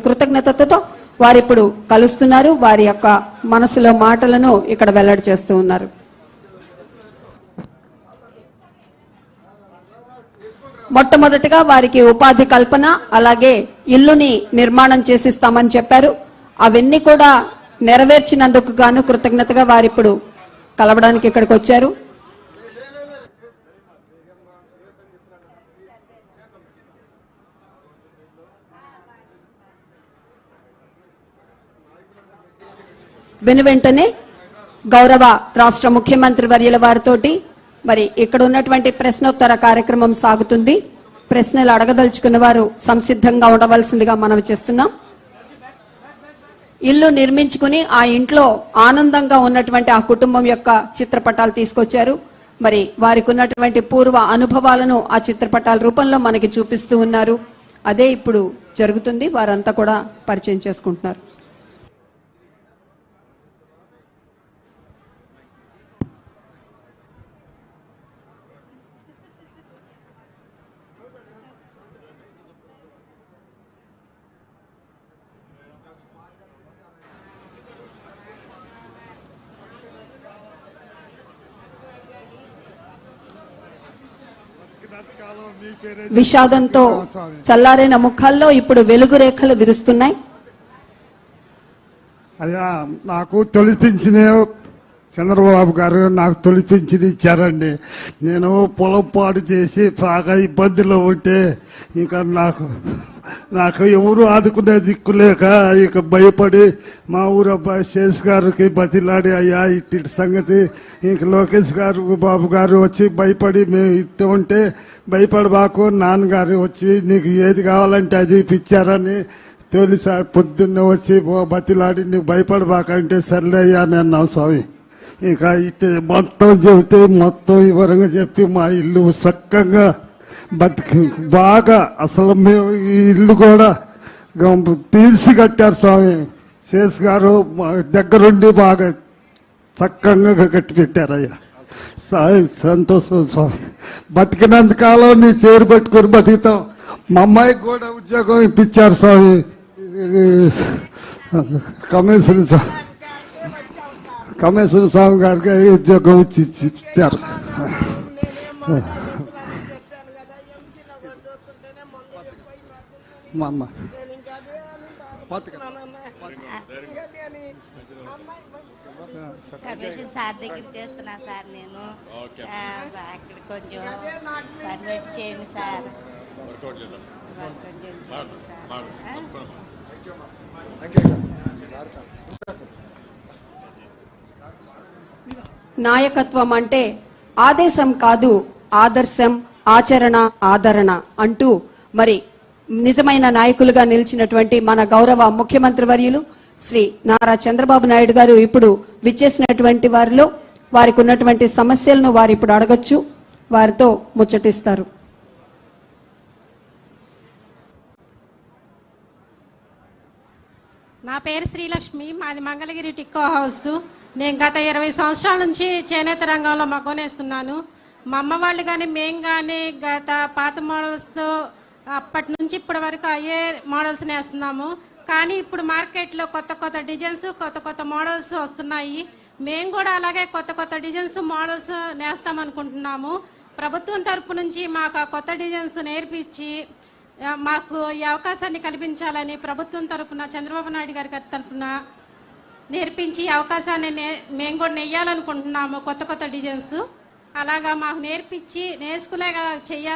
కృతజ్ఞతతో వారిప్పుడు కలుస్తున్నారు. వారి యొక్క మనసులో మాటలను ఇక్కడ వెల్లడి చేస్తూ ఉన్నారు. మొట్టమొదటిగా వారికి ఉపాధి కల్పన, అలాగే ఇల్లుని నిర్మాణం చేసిస్తామని చెప్పారు. అవన్నీ కూడా నెరవేర్చినందుకు గాను కృతజ్ఞతగా వారిప్పుడు కలవడానికి ఇక్కడికి వచ్చారు. వెనువెంటనే గౌరవ రాష్ట్ర ముఖ్యమంత్రి వర్యుల వారితోటి మరి ఇక్కడ ఉన్నటువంటి ప్రశ్నోత్తర కార్యక్రమం సాగుతుంది. ప్రశ్నలు అడగదలుచుకున్న వారు సంసిద్ధంగా ఉండవలసిందిగా మనవి చేస్తున్నాం. ఇల్లు నిర్మించుకుని ఆ ఇంట్లో ఆనందంగా ఉన్నటువంటి ఆ కుటుంబం యొక్క చిత్రపటాలు తీసుకొచ్చారు. మరి వారికి ఉన్నటువంటి పూర్వ అనుభవాలను ఆ చిత్రపటాల రూపంలో మనకి చూపిస్తూ ఉన్నారు. అదే ఇప్పుడు జరుగుతుంది. వారంతా కూడా పరిచయం చేసుకుంటున్నారు. విషాదంతో చల్లారిన ముఖాల్లో ఇప్పుడు వెలుగు రేఖలు విరుస్తున్నాయి. అయ్యా, నాకు తొలిపించిన చంద్రబాబు గారు నాకు తొలిపించి ఇచ్చారండి. నేను పొలం పాడు చేసి బాగా ఇబ్బందిలో ఉంటే ఇంకా నాకు ఎవరు ఆదుకునే దిక్కు లేక ఇక భయపడి మా ఊరు అబ్బాయి శేష్ గారికి బతిలాడి, అయ్యా ఇట్టి సంగతి ఇంక లోకేష్ గారు బాబు గారు వచ్చి భయపడి మేము ఇట్టు ఉంటే భయపడబాకు, నాన్నగారు వచ్చి నీకు ఏది కావాలంటే అది ఇప్పించారని తొలిసారి పొద్దున్నే వచ్చి బతిలాడి నీకు భయపడబాకంటే సర్లే అయ్యా నేను స్వామి. ఇక ఇట్టే మొత్తం చెబితే మొత్తం వివరంగా చెప్పి మా ఇల్లు చక్కగా బతికి బాగా అసలు మేము ఈ ఇల్లు కూడా తీసి కట్టారు స్వామి. శేష్ గారు దగ్గరుండి బాగా చక్కగా కట్టి పెట్టారయ్యా. సంతోషం స్వామి. బతికినంతకాలం నీ చేరు పెట్టుకుని బతుకుతాం. మా అమ్మాయికి కూడా ఉద్యోగం ఇప్పించారు స్వామి. కమిషనర్ స్వామి గారికి ఉద్యోగం ఇచ్చారు. మా అమ్మ కమిషన్ సార్ దగ్గర చేస్తున్నా సార్. నేను అక్కడ కొంచెం కన్వర్ట్ చేయండి సార్. నాయకత్వం అంటే ఆదేశం కాదు, ఆదర్శం, ఆచరణ, ఆదరణ అంటూ మరి నిజమైన నాయకులుగా నిలిచినటువంటి మన గౌరవ ముఖ్యమంత్రి వర్యులు శ్రీ నారా చంద్రబాబు నాయుడు గారు ఇప్పుడు విచ్చేసినటువంటి వారిలో వారికి ఉన్నటువంటి సమస్యలను వారు ఇప్పుడు అడగచ్చు, వారితో ముచ్చటిస్తారు. నా పేరు శ్రీలక్ష్మి, మాది మంగళగిరి టిక్కో హౌస్. నేను గత 20 సంవత్సరాల నుంచి చేనేత రంగంలో మగ్గనేస్తున్నాను. మా అమ్మ వాళ్ళు కానీ మేము కానీ గత పాత మోడల్స్ అప్పటి నుంచి ఇప్పటి వరకు అయ్యే మోడల్స్ వేస్తున్నాము. కానీ ఇప్పుడు మార్కెట్లో కొత్త కొత్త డిజైన్స్, కొత్త కొత్త మోడల్స్ వస్తున్నాయి. మేము కూడా అలాగే కొత్త కొత్త డిజైన్స్, మోడల్స్ నేస్తామనుకుంటున్నాము. ప్రభుత్వం తరపు నుంచి మాకు ఆ కొత్త డిజైన్స్ నేర్పించి మాకు ఈ అవకాశాన్ని కల్పించాలని ప్రభుత్వం తరపున, చంద్రబాబు నాయుడు గారి తరపున నేర్పించి అవకాశాన్ని మేము కూడా నెయ్యాలనుకుంటున్నాము. కొత్త కొత్త డిజైన్స్ అలాగా మాకు నేర్పించి నేర్చుకునే చెయ్యాలి.